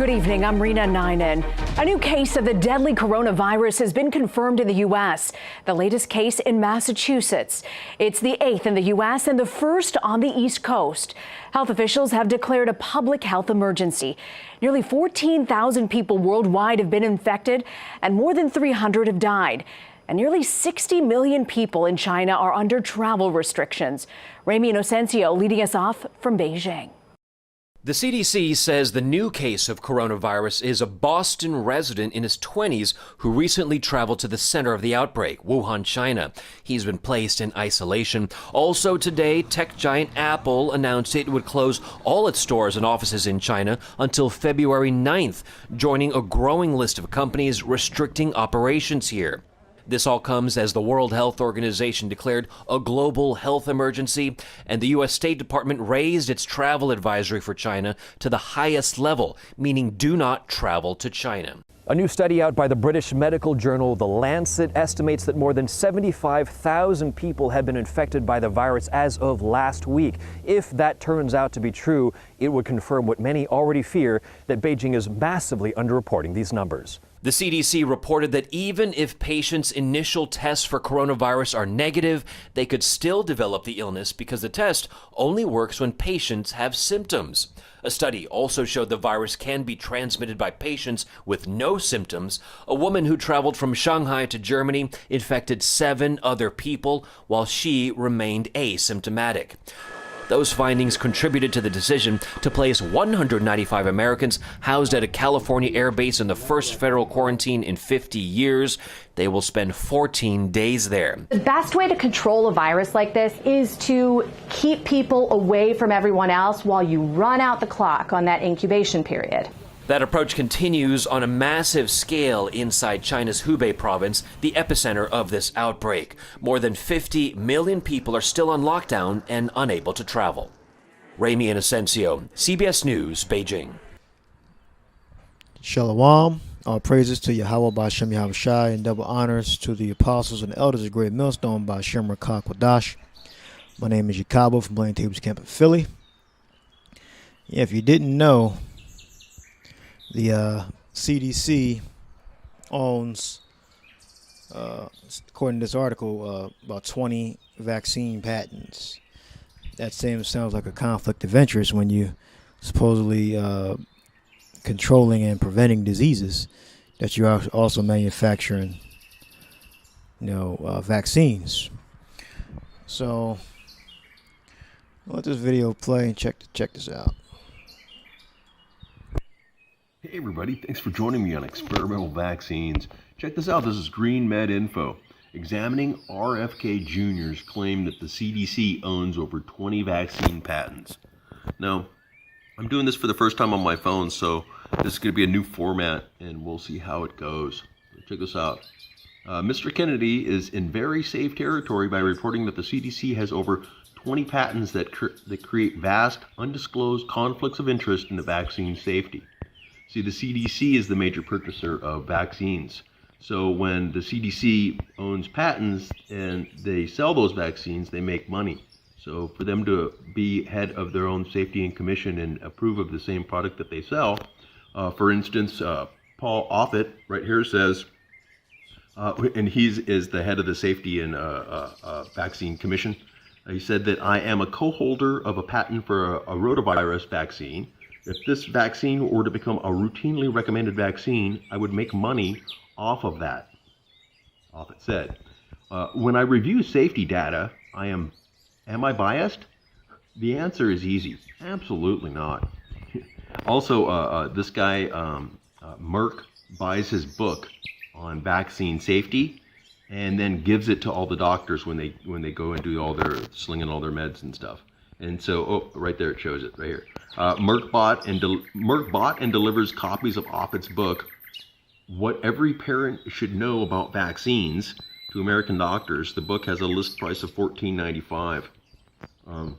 Good evening, I'm Rena Ninen. A new case of the deadly coronavirus has been confirmed in the U.S. The latest case in Massachusetts. It's the 8th in the U.S. and the first on the East Coast. Health officials have declared a public health emergency. Nearly 14,000 people worldwide have been infected and more than 300 have died. And nearly 60 million people in China are under travel restrictions. Ramy Inocencio leading us off from Beijing. The CDC says the new case of coronavirus is a Boston resident in his 20s who recently traveled to the center of the outbreak, Wuhan, China. He's been placed in isolation. Also today, tech giant Apple announced it would close all its stores and offices in China until February 9th, joining a growing list of companies restricting operations here. This all comes as the World Health Organization declared a global health emergency, and the U.S. State Department raised its travel advisory for China to the highest level, meaning do not travel to China. A new study out by the British medical journal The Lancet estimates that more than 75,000 people have been infected by the virus as of last week. If that turns out to be true, it would confirm what many already fear, that Beijing is massively underreporting these numbers. The CDC reported that even if patients' initial tests for coronavirus are negative, they could still develop the illness because the test only works when patients have symptoms. A study also showed the virus can be transmitted by patients with no symptoms. A woman who traveled from Shanghai to Germany infected 7 other people while she remained asymptomatic. Those findings contributed to the decision to place 195 Americans housed at a California air base in the first federal quarantine in 50 years. They will spend 14 days there. The best way to control a virus like this is to keep people away from everyone else while you run out the clock on that incubation period. That approach continues on a massive scale inside China's Hubei province, the epicenter of this outbreak. More than 50 million people are still on lockdown and unable to travel. Ramy Inocencio, CBS News, Beijing. Shalom. All praises to Yahweh B'Shem Yahushai, and double honors to the apostles and elders of Great Millstone B'Shem Rakak Wadash. My name is Yakabo from Blaine Tables Camp in Philly. Yeah, if you didn't know, the CDC owns, according to this article, about 20 vaccine patents. That sounds like a conflict of interest when you supposedly controlling and preventing diseases, that you are also manufacturing, vaccines. So let this video play and check this out. Hey everybody, thanks for joining me on Experimental Vaccines. Check this out, this is Green Med Info. Examining RFK Jr.'s claim that the CDC owns over 20 vaccine patents. Now, I'm doing this for the first time on my phone, so this is going to be a new format and we'll see how it goes. Check this out. Mr. Kennedy is in very safe territory by reporting that the CDC has over 20 patents that create vast, undisclosed conflicts of interest in the vaccine safety. See, the CDC is the major purchaser of vaccines. So when the CDC owns patents and they sell those vaccines, they make money. So for them to be head of their own safety and commission and approve of the same product that they sell, for instance, Paul Offit right here says, and he is the head of the safety and vaccine commission. He said that I am a co-holder of a patent for a rotavirus vaccine. If this vaccine were to become a routinely recommended vaccine, I would make money off of that. Offit said, when I review safety data, am I biased? The answer is easy. Absolutely not. Also, this guy, Merck, buys his book on vaccine safety and then gives it to all the doctors when they go and do all their slinging all their meds and stuff. And so, right there, it shows it right here. Merck bought and delivers copies of Offit's book, What Every Parent Should Know About Vaccines, to American doctors. The book has a list price of $14.95. And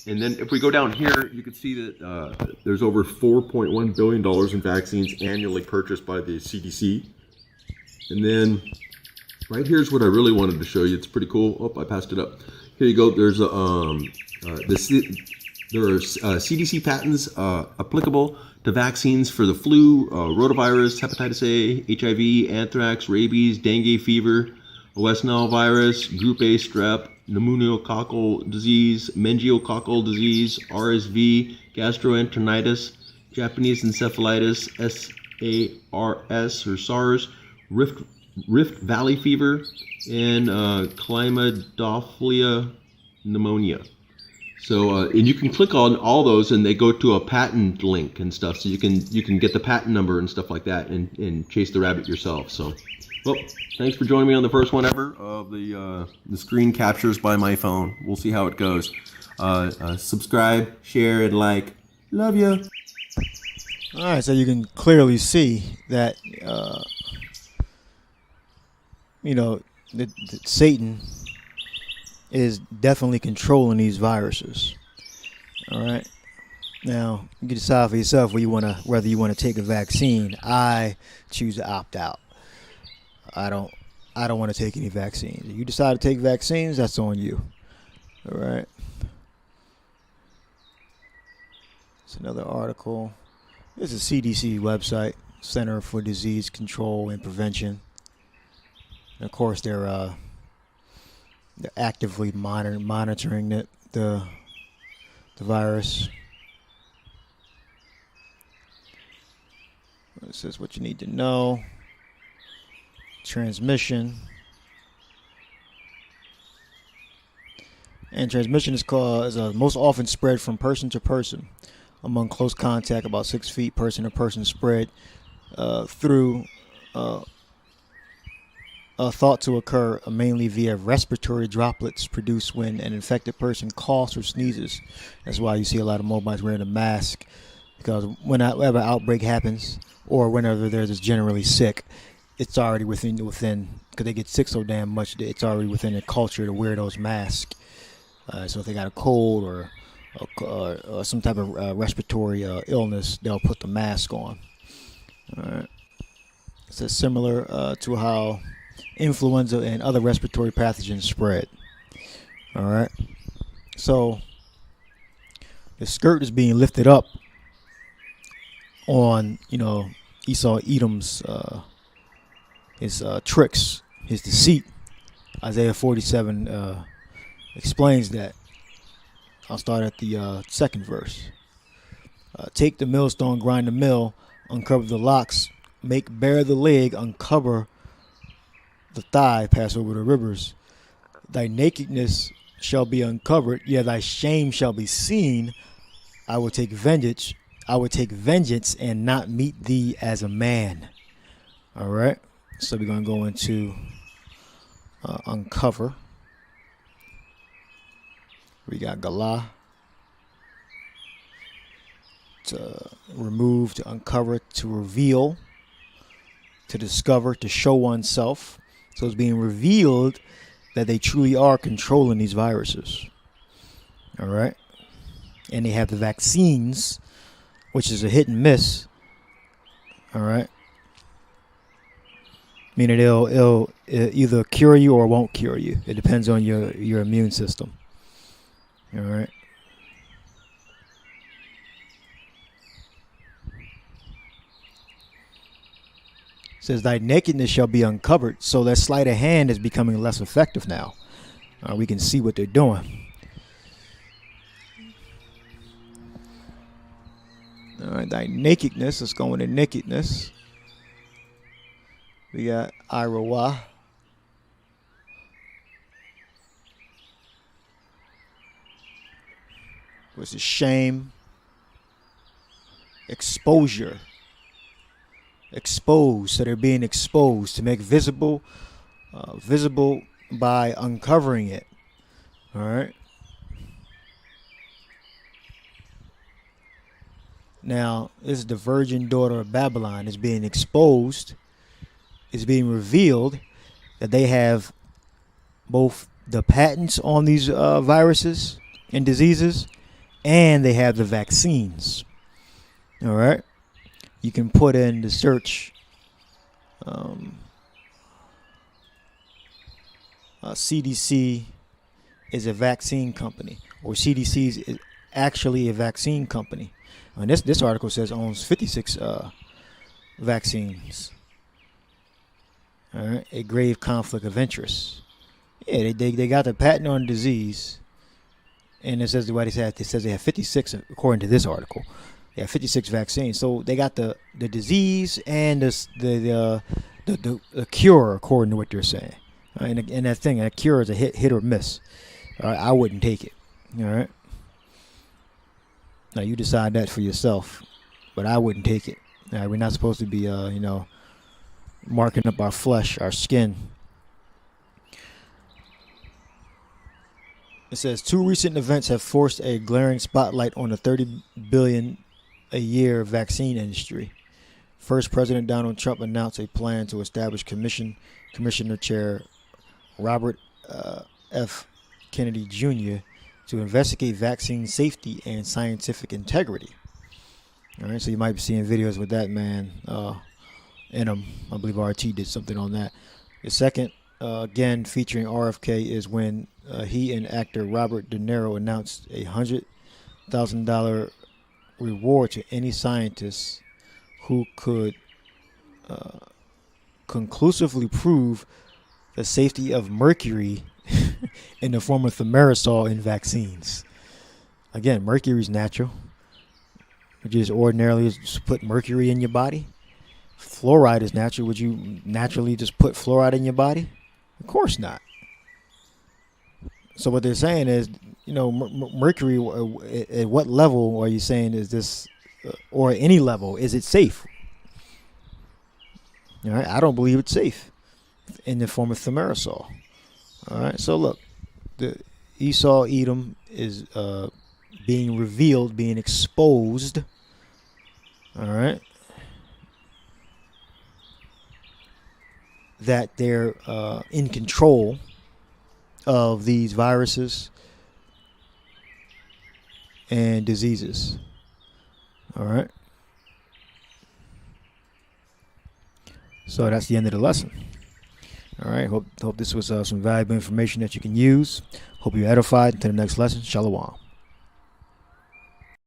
then if we go down here, you can see that there's over $4.1 billion in vaccines annually purchased by the CDC. And then right here's what I really wanted to show you. It's pretty cool. Oh, I passed it up. Here you go. There's a There are CDC patents applicable to vaccines for the flu, rotavirus, hepatitis A, HIV, anthrax, rabies, dengue fever, West Nile virus, Group A strep, pneumococcal disease, meningococcal disease, RSV, gastroenteritis, Japanese encephalitis, SARS or SARS, Rift Valley fever, and Chlamydophila pneumonia. So, and you can click on all those, and they go to a patent link and stuff. So you can get the patent number and stuff like that, and chase the rabbit yourself. So, well, thanks for joining me on the first one ever of the screen captures by my phone. We'll see how it goes. Subscribe, share, and like. Love you. All right, so you can clearly see that that Satan is definitely controlling these viruses. All right. Now you can decide for yourself whether you want to take a vaccine. I choose to opt out. I don't want to take any vaccines. If you decide to take vaccines, that's on you. All right. It's another article. This is a CDC website, Center for Disease Control and Prevention. And of course, they're actively monitoring the virus. It says what you need to know. Transmission. And transmission is most often spread from person to person among close contact, about 6 feet, person to person spread through thought to occur mainly via respiratory droplets produced when an infected person coughs or sneezes. That's why you see a lot of mobiles wearing a mask, because whenever outbreak happens or whenever they're just generally sick, it's already within because they get sick so damn much, it's already within their culture to wear those masks. So if they got a cold or some type of respiratory illness, they'll put the mask on. All right. It's similar to how influenza and other respiratory pathogens spread. All right. So the skirt is being lifted up on, Esau Edom's his tricks, his deceit. Isaiah 47 explains that. I'll start at the second verse. Take the millstone, grind the mill, uncover the locks, make bare the leg, uncover the thigh, pass over the rivers. Thy nakedness shall be uncovered, yea, thy shame shall be seen. I will take vengeance and not meet thee as a man. All right. So we're going to go into uncover. We got Galah, to remove, to uncover, to reveal, to discover, to show oneself. So it's being revealed that they truly are controlling these viruses. All right. And they have the vaccines, which is a hit and miss. All right. Meaning it'll either cure you or won't cure you. It depends on your immune system. All right. It says thy nakedness shall be uncovered. So that sleight of hand is becoming less effective now. We can see what they're doing. All right, thy nakedness. Let's go into nakedness. We got Irawa. Which is shame, exposure, exposed. So they're being exposed to make visible by uncovering it. All right. Now, this is the virgin daughter of Babylon is being exposed. It's being revealed that they have both the patents on these viruses and diseases, and they have the vaccines. All right. You can put in the search CDC is a vaccine company, or CDC actually a vaccine company. And this article says owns 56 vaccines. All right, a grave conflict of interest. Yeah, they got the patent on disease, and it says what it said. It says they have 56 according to this article. They have 56 vaccines. So they got the disease and the cure according to what they're saying. And that thing, that cure is a hit or miss. All right, I wouldn't take it. All right. Now you decide that for yourself, but I wouldn't take it. All right, we're not supposed to be, marking up our flesh, our skin. It says 2 recent events have forced a glaring spotlight on the $30 billion a year vaccine industry. First, President Donald Trump announced a plan to establish Commissioner Chair Robert F. Kennedy Jr. to investigate vaccine safety and scientific integrity. All right, so you might be seeing videos with that man in them. I believe RT did something on that. The second, again featuring RFK, is when he and actor Robert De Niro announced a $100,000 reward to any scientist who could conclusively prove the safety of mercury in the form of thimerosal in vaccines. Again, mercury is natural. Would you just ordinarily just put mercury in your body? Fluoride is natural. Would you naturally just put fluoride in your body? Of course not. So what they're saying is, mercury, at what level are you saying is this, or any level, is it safe? All right, I don't believe it's safe in the form of thimerosal. All right, so look, the Esau Edom is being revealed, being exposed. All right, that they're in control of these viruses and diseases. All right. So that's the end of the lesson. All right. Hope this was some valuable information that you can use. Hope you're edified. Until the next lesson. Shalom.